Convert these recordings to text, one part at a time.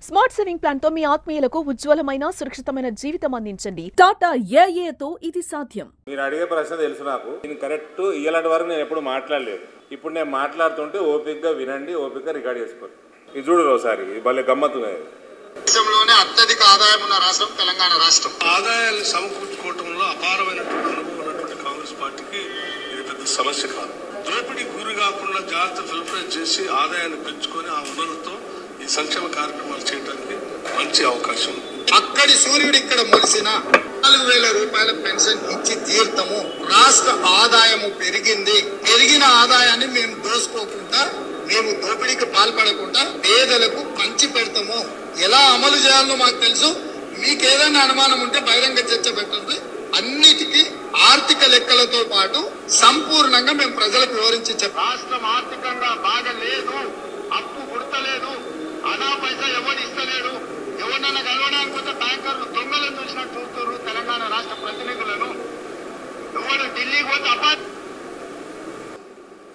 Smart saving plan తో మీ ఆత్మీయులకు ఉజ్వలమైన సురక్షితమైన జీవితం అందించండి. టాటా ఏఏతో ఇది సాధ్యం. మీరు అడిగే ప్రశ్న తెలుసు నాకు. నేను కరెక్ట్ ఇయ్యాలంటి వరకు నేను ఎప్పుడు మాట్లాడలేదు. ఇప్పుడు నేను మాట్లాడుతుంటే ఓపికగా వినండి, ఓపికగా రికార్డ్ చేసుకోండి. ఇది చూడరు ఒకసారి, ఇది భలే గమ్మత్తున్నది. దేశంలోనే అత్యధిక ఆదాయం ఉన్న రాష్ట్రం తెలంగాణ రాష్ట్రం. ఆదాయాన్ని సమకూర్చుకోవడంలో అపారమైనటువంటి అనుభవం ఉన్నటువంటి కాంగ్రెస్ పార్టీకి ఇది పెద్ద సమస్య కాదు. దోపిడీ గురి కాకుండా జాగ్రత్త ఫిల్టరేట్ చేసి ఆదాయాన్ని పెంచుకొని ఆ వనరులతో ఈ సంక్షేమ కార్యక్రమాలు చేయడానికి మంచి అవకాశం. అక్కడి సూర్యుడు ఇక్కడ మొలిసిన 4,000 రూపాయల పెన్షన్ ఇచ్చి తీర్థము. రాష్ట్ర ఆదాయము పెరిగింది. పెరిగిన ఆదాయాన్ని మేము దోసుకోకుండా, మేము దోపిడీకి పాల్పడకుండా పేదలకు పంచి పెడతాము. ఎలా అమలు చేయాలో మాకు తెలుసు. మీకేదైనా అనుమానం ఉంటే బహిరంగ చర్చ పెట్టండి. అన్నిటికీ ఆర్థిక లెక్కలతో పాటు సంపూర్ణంగా మేము ప్రజలకు వివరించి చెప్పాం. రాష్ట్రం ఆర్థికంగా బాగలేదు, అప్పు పుడతలేదు, అనా పైసా ఎవరు ఇస్తలేడు. ఎవరినైనా కలవడానికి పోతే బ్యాంకర్లు దొంగలను చూసినట్టు చూస్తారు తెలంగాణ రాష్ట్ర ప్రతినిధులను. ఎవరు ఢిల్లీకి పోతే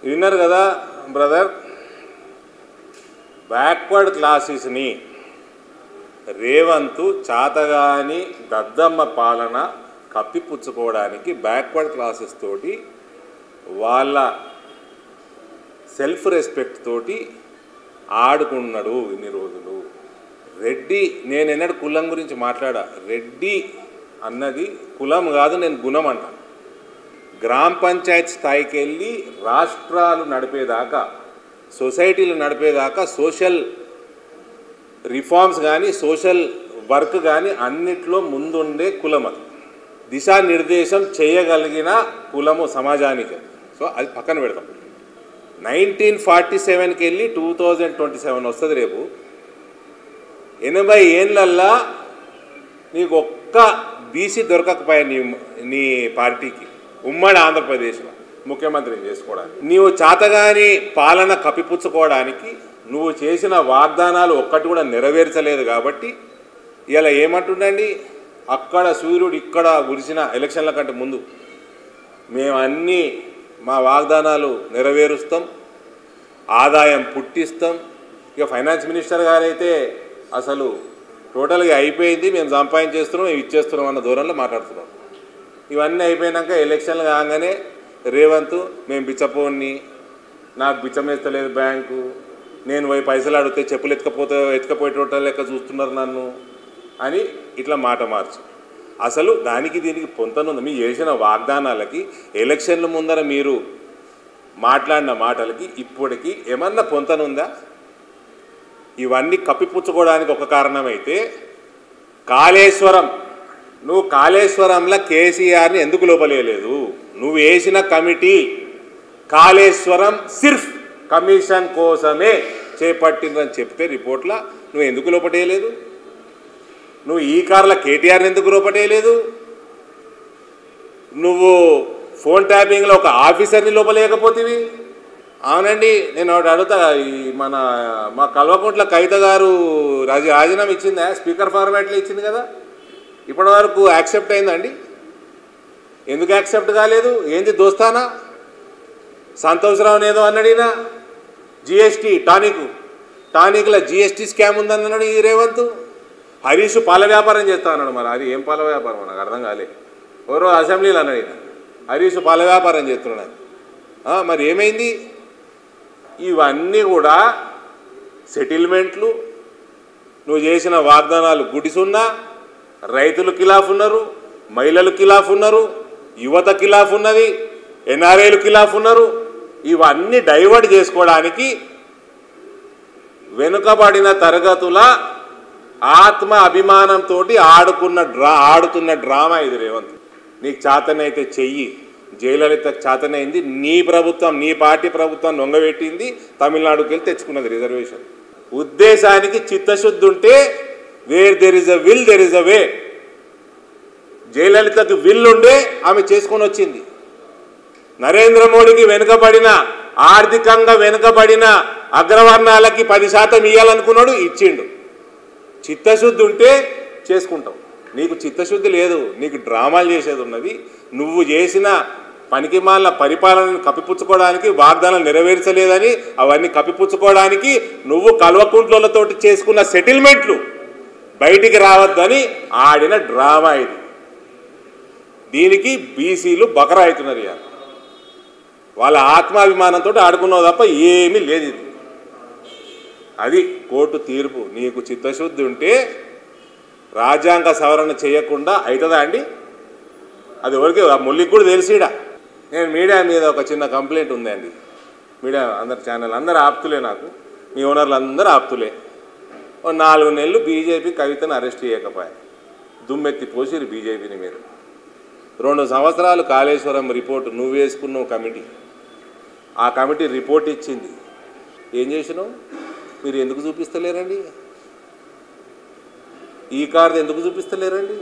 విన్నారు కదా బ్రదర్. బ్యాక్వర్డ్ క్లాసెస్ని రేవంత్ చాతగాని దద్దమ్మ పాలన కప్పిపుచ్చుకోవడానికి బ్యాక్వర్డ్ క్లాసెస్ తోటి వాళ్ళ సెల్ఫ్ రెస్పెక్ట్ తోటి ఆడుకున్నాడు ఇన్ని రోజులు. రెడ్డి, నేను ఎన్నడూ కులం గురించి మాట్లాడా. రెడ్డి అన్నది కులం కాదు, నేను గుణం అంటాను. గ్రామ పంచాయత్ స్థాయికి వెళ్ళి రాష్ట్రాలు నడిపేదాకా, సొసైటీలు నడిపేదాకా సోషల్ రిఫార్మ్స్ కానీ సోషల్ వర్క్ కానీ అన్నిట్లో ముందుండే కులం అది. దిశానిర్దేశం చేయగలిగిన కులము సమాజానికి. సో అది పక్కన పెడతాం. 1947కి వెళ్ళి 2027 వస్తుంది రేపు. 80 ఏళ్ళల్లా నీకు ఒక్క బీసీ దొరకకపోయా నీ పార్టీకి ఉమ్మడి ఆంధ్రప్రదేశ్లో ముఖ్యమంత్రిని చేసుకోవడానికి. నీవు చాతగాని పాలన కప్పిపుచ్చుకోవడానికి నువ్వు చేసిన వాగ్దానాలు ఒక్కటి కూడా నెరవేర్చలేదు. కాబట్టి ఇలా ఏమంటుండండి, అక్కడ సూర్యుడు ఇక్కడ గురిసిన ఎలక్షన్ల కంటే ముందు మేము అన్నీ మా వాగ్దానాలు నెరవేరుస్తాం, ఆదాయం పుట్టిస్తాం. ఇక ఫైనాన్స్ మినిస్టర్ గారైతే అసలు టోటల్గా అయిపోయింది, మేము సంపాదించేస్తున్నాం, మేము ఇచ్చేస్తున్నాం అన్న దూరంలో మాట్లాడుతున్నాం. ఇవన్నీ అయిపోయినాక ఎలక్షన్లు కాగానే రేవంత్ మేము బిచ్చపోన్ని, నాకు బిచ్చం వేస్తలేదు బ్యాంకు, నేను పోయి పైసలు అడిగితే చెప్పులు ఎత్తుకపోయేటోట లెక్క చూస్తున్నారు నన్ను అని ఇట్లా మాట మార్చు. అసలు దానికి దీనికి పొంతనుంది. మీరు చేసిన వాగ్దానాలకి, ఎలక్షన్ల ముందర మీరు మాట్లాడిన మాటలకి ఇప్పటికీ ఏమన్నా పొంతనుందా? ఇవన్నీ కప్పిపుచ్చుకోవడానికి ఒక కారణమైతే కాళేశ్వరం, నువ్వు కాళేశ్వరంలో కేసీఆర్ని ఎందుకు లోపలేయలేదు? నువ్వు వేసిన కమిటీ కాళేశ్వరం సిర్ఫ్ కమిషన్ కోసమే చేపట్టిందని చెప్తే రిపోర్ట్లా నువ్వు ఎందుకు లోపటేయలేదు? నువ్వు ఈ కార్ల కేటీఆర్ని ఎందుకు లోపటేయలేదు? నువ్వు ఫోన్ ట్యాపింగ్లో ఒక ఆఫీసర్ని లోపలేయకపోతేవి? అవునండి, నేను ఒకటి అడుగుతా. ఈ మా కల్వకుంట్ల కవిత గారు రాజీనామా ఇచ్చిందా? స్పీకర్ ఫార్మాట్లో ఇచ్చింది కదా. ఇప్పటి వరకు యాక్సెప్ట్ అయిందండి? ఎందుకు యాక్సెప్ట్ కాలేదు? ఏంది దోస్తానా? సంతోషరావుని ఏదో అన్నాడినా జిఎస్టీ టానిక్ల జిఎస్టీ స్కామ్ ఉందన్నాడు ఈ రేవంత్. హరీష్ పాల వ్యాపారం చేస్తా అన్నాడు. మరి అది ఏం పాల వ్యాపారం నాకు అర్థం కాలే. ఎవరో అసెంబ్లీలో అన్నాడు హరీష్ పాల వ్యాపారం చేస్తున్నాడు. మరి ఏమైంది? ఇవన్నీ కూడా సెటిల్మెంట్లు, నువ్వు చేసిన వాగ్దానాలు గుడిసున్నా. రైతులు కిలాఫ్ ఉన్నారు, మహిళలు కిలాఫ్ ఉన్నారు, యువత కిలాఫ్ ఉన్నది, ఎన్ఆర్ఐలు కిలాఫ్ ఉన్నారు. ఇవన్నీ డైవర్ట్ చేసుకోవడానికి వెనుకబడిన తరగతుల ఆత్మ అభిమానంతో ఆడుతున్న డ్రామా ఇది రేవంత్. నీకు చాతనైతే చెయ్యి. జయలలితకు చాతనైంది. నీ ప్రభుత్వం, నీ పార్టీ ప్రభుత్వం నొంగబెట్టింది. తమిళనాడుకి వెళ్ళి తెచ్చుకున్నది రిజర్వేషన్. ఉద్దేశానికి చిత్తశుద్ధి ఉంటే where there is a will there is a way. జయలలితకు విల్ ఉండే ఆమె చేసుకొని వచ్చింది. నరేంద్ర మోడీకి వెనుకబడిన, ఆర్థికంగా వెనుకబడిన అగ్రవర్ణాలకి 10% ఇవ్వాలనుకున్నాడు, ఇచ్చిండు. చిత్తశుద్ధి ఉంటే చేసుకుంటావు. నీకు చిత్తశుద్ధి లేదు, నీకు డ్రామాలు చేసేది ఉన్నది. నువ్వు చేసిన పనికిమాల పరిపాలనను కప్పిపుచ్చుకోవడానికి, వాగ్దానాలు నెరవేర్చలేదని అవన్నీ కప్పిపుచ్చుకోవడానికి నువ్వు కల్వకుంట్లతోటి చేసుకున్న సెటిల్మెంట్లు బయటికి రావద్దని ఆడిన డ్రామా ఇది. దీనికి బీసీలు బకరా అవుతున్నారు. ఇక వాళ్ళ ఆత్మాభిమానంతో ఆడుకున్నావు తప్ప ఏమీ లేదు. ఇది అది కోర్టు తీర్పు. నీకు చిత్తశుద్ధి ఉంటే రాజ్యాంగ సవరణ చేయకుండా అవుతుందా అండి? అది ఎవరికి ముల్లికి కూడా తెలిసిడా. నేను మీడియా మీద ఒక చిన్న కంప్లైంట్ ఉందండి. మీడియా అందరు ఛానల్ అందరు ఆప్తులే, నాకు మీ ఓనర్లు అందరూ ఆప్తులే. 4 నెలలు బీజేపీ కవితను అరెస్ట్ చేయకపోయా, దుమ్మెత్తి పోసిరు బీజేపీని మీరు. 2 సంవత్సరాలు కాళేశ్వరం రిపోర్టు నువ్వు వేసుకున్నావు కమిటీ, ఆ కమిటీ రిపోర్ట్ ఇచ్చింది. ఏం చేసినావు? మీరు ఎందుకు చూపిస్తలేరండి? ఈ కార్డు ఎందుకు చూపిస్తలేరండి?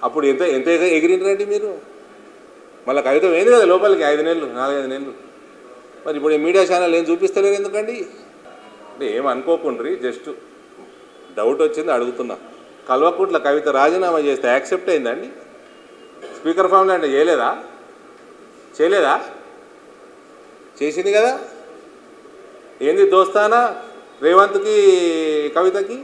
అప్పుడు ఎంత ఎంత ఎగిరినరండి మీరు? మళ్ళీ కవిత ఏంది కదా లోపలికి 5 నెలలు 4-5 నెలలు. మరి ఇప్పుడు మీడియా ఛానల్ ఏం చూపిస్తలేరు ఎందుకండి? అంటే ఏమనుకోకుండ్రి, జస్ట్ డౌట్ వచ్చింది అడుగుతున్నా. కల్వకుంట్ల కవిత రాజీనామా చేస్తే యాక్సెప్ట్ అయిందండి? స్పీకర్ ఫామ్లో అంటే చేయలేదా? చేసింది కదా. ఏంది దోస్తానా రేవంత్కి కవితకి?